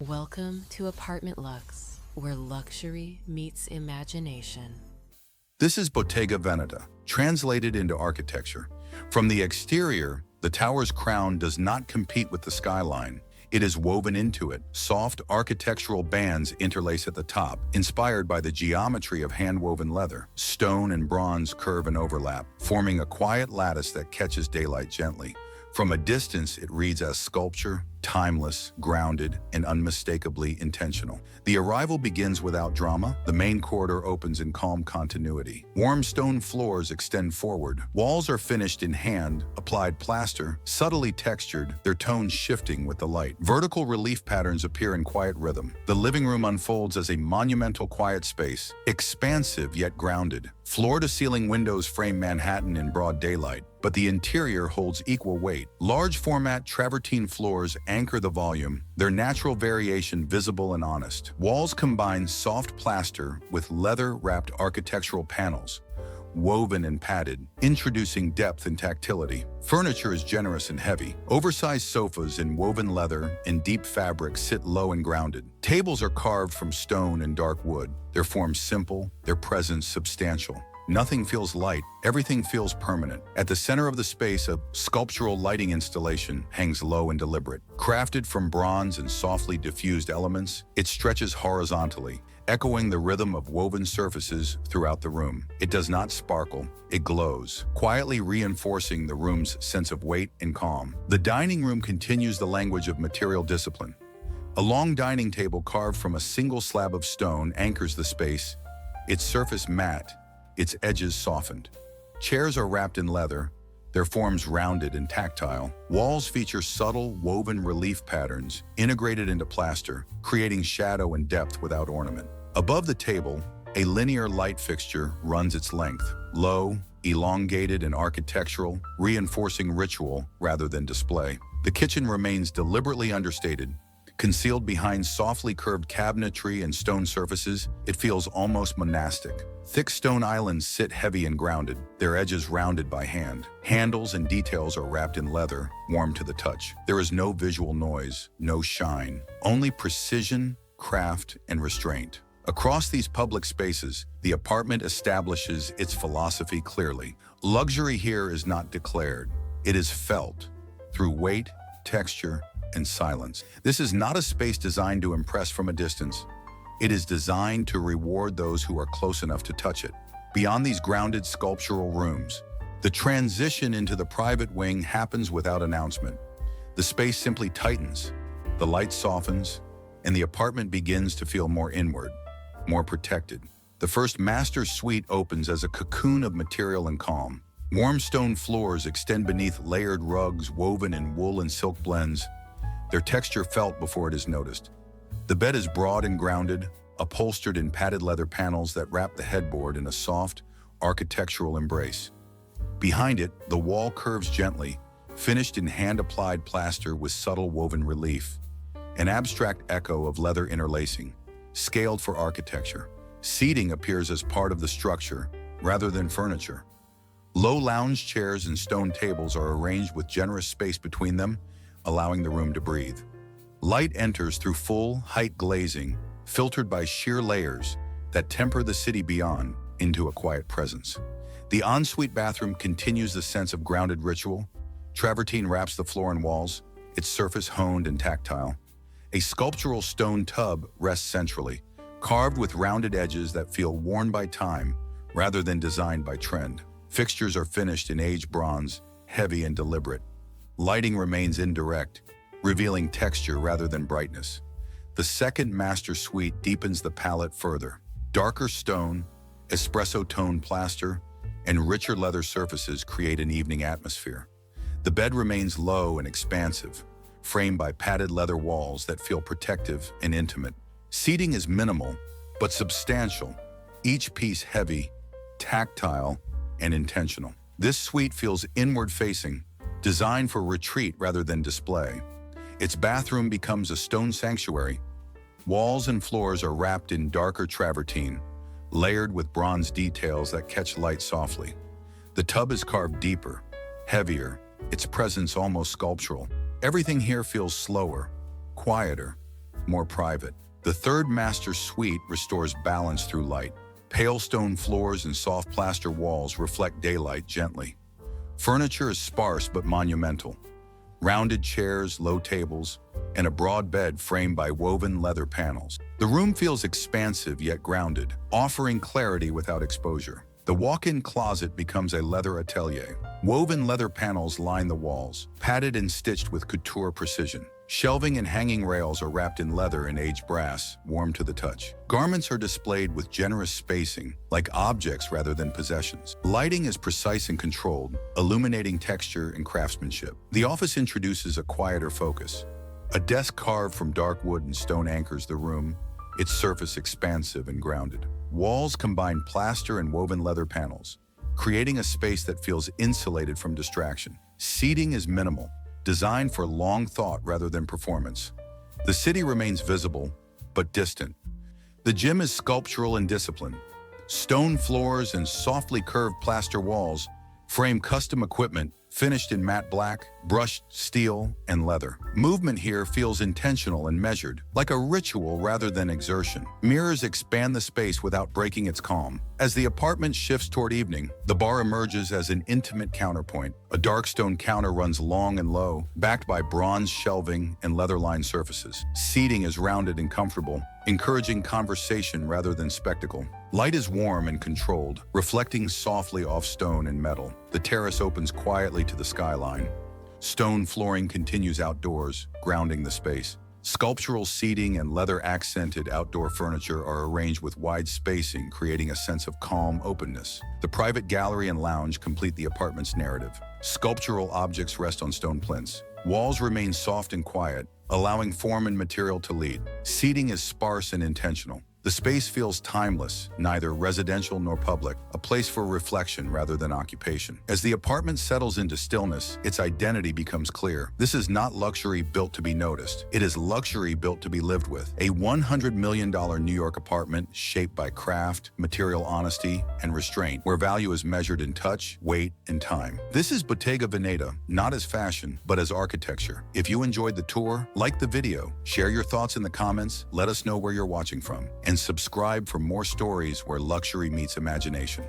Welcome to Apartment Luxe, where luxury meets imagination. This is Bottega Veneta, translated into architecture. From the exterior, the tower's crown does not compete with the skyline. It is woven into it. Soft architectural bands interlace at the top, inspired by the geometry of hand-woven leather. Stone and bronze curve and overlap, forming a quiet lattice that catches daylight gently. From a distance, it reads as sculpture, timeless, grounded, and unmistakably intentional. The arrival begins without drama. The main corridor opens in calm continuity. Warm stone floors extend forward. Walls are finished in hand-applied plaster, subtly textured, their tones shifting with the light. Vertical relief patterns appear in quiet rhythm. The living room unfolds as a monumental quiet space, expansive yet grounded. Floor-to-ceiling windows frame Manhattan in broad daylight, but the interior holds equal weight. Large-format travertine floors anchor the volume, their natural variation visible and honest. Walls combine soft plaster with leather-wrapped architectural panels, woven and padded, introducing depth and tactility. Furniture is generous and heavy. Oversized sofas in woven leather and deep fabric sit low and grounded. Tables are carved from stone and dark wood, their forms simple, their presence substantial. Nothing feels light, everything feels permanent. At the center of the space, a sculptural lighting installation hangs low and deliberate. Crafted from bronze and softly diffused elements, it stretches horizontally, echoing the rhythm of woven surfaces throughout the room. It does not sparkle, it glows, quietly reinforcing the room's sense of weight and calm. The dining room continues the language of material discipline. A long dining table carved from a single slab of stone anchors the space, its surface matte, its edges softened. Chairs are wrapped in leather, their forms rounded and tactile. Walls feature subtle, woven relief patterns integrated into plaster, creating shadow and depth without ornament. Above the table, a linear light fixture runs its length, low, elongated, and architectural, reinforcing ritual rather than display. The kitchen remains deliberately understated. Concealed behind softly curved cabinetry and stone surfaces, it feels almost monastic. Thick stone islands sit heavy and grounded, their edges rounded by hand. Handles and details are wrapped in leather, warm to the touch. There is no visual noise, no shine, only precision, craft, and restraint. Across these public spaces, the apartment establishes its philosophy clearly. Luxury here is not declared, it is felt through weight, texture, and silence. This is not a space designed to impress from a distance. It is designed to reward those who are close enough to touch it. Beyond these grounded sculptural rooms, the transition into the private wing happens without announcement. The space simply tightens, the light softens, and the apartment begins to feel more inward, more protected. The first master suite opens as a cocoon of material and calm. Warm stone floors extend beneath layered rugs woven in wool and silk blends, their texture felt before it is noticed. The bed is broad and grounded, upholstered in padded leather panels that wrap the headboard in a soft, architectural embrace. Behind it, the wall curves gently, finished in hand-applied plaster with subtle woven relief, an abstract echo of leather interlacing, scaled for architecture. Seating appears as part of the structure, rather than furniture. Low lounge chairs and stone tables are arranged with generous space between them, allowing the room to breathe. Light enters through full-height glazing, filtered by sheer layers that temper the city beyond into a quiet presence. The ensuite bathroom continues the sense of grounded ritual. Travertine wraps the floor and walls, its surface honed and tactile. A sculptural stone tub rests centrally, carved with rounded edges that feel worn by time rather than designed by trend. Fixtures are finished in aged bronze, heavy and deliberate. Lighting remains indirect, revealing texture rather than brightness. The second master suite deepens the palette further. Darker stone, espresso-toned plaster, and richer leather surfaces create an evening atmosphere. The bed remains low and expansive, framed by padded leather walls that feel protective and intimate. Seating is minimal, but substantial, each piece heavy, tactile, and intentional. This suite feels inward-facing, designed for retreat rather than display. Its bathroom becomes a stone sanctuary. Walls and floors are wrapped in darker travertine, layered with bronze details that catch light softly. The tub is carved deeper, heavier, its presence almost sculptural. Everything here feels slower, quieter, more private. The third master suite restores balance through light. Pale stone floors and soft plaster walls reflect daylight gently. Furniture is sparse but monumental. Rounded chairs, low tables, and a broad bed framed by woven leather panels. The room feels expansive yet grounded, offering clarity without exposure. The walk-in closet becomes a leather atelier. Woven leather panels line the walls, padded and stitched with couture precision. Shelving and hanging rails are wrapped in leather and aged brass, warm to the touch. Garments are displayed with generous spacing, like objects rather than possessions. Lighting is precise and controlled, illuminating texture and craftsmanship. The office introduces a quieter focus. A desk carved from dark wood and stone anchors the room, its surface expansive and grounded. Walls combine plaster and woven leather panels, creating a space that feels insulated from distraction. Seating is minimal, designed for long thought rather than performance. The city remains visible, but distant. The gym is sculptural and disciplined. Stone floors and softly curved plaster walls frame custom equipment finished in matte black, brushed steel, and leather. Movement here feels intentional and measured, like a ritual rather than exertion. Mirrors expand the space without breaking its calm. As the apartment shifts toward evening, the bar emerges as an intimate counterpoint. A dark stone counter runs long and low, backed by bronze shelving and leather-lined surfaces. Seating is rounded and comfortable, encouraging conversation rather than spectacle. Light is warm and controlled, reflecting softly off stone and metal. The terrace opens quietly to the skyline. Stone flooring continues outdoors, grounding the space. Sculptural seating and leather-accented outdoor furniture are arranged with wide spacing, creating a sense of calm openness. The private gallery and lounge complete the apartment's narrative. Sculptural objects rest on stone plinths. Walls remain soft and quiet, allowing form and material to lead. Seating is sparse and intentional. The space feels timeless, neither residential nor public, a place for reflection rather than occupation. As the apartment settles into stillness, its identity becomes clear. This is not luxury built to be noticed. It is luxury built to be lived with. A $100 million New York apartment shaped by craft, material honesty, and restraint, where value is measured in touch, weight, and time. This is Bottega Veneta, not as fashion, but as architecture. If you enjoyed the tour, like the video, share your thoughts in the comments, let us know where you're watching from, and subscribe for more stories where luxury meets imagination.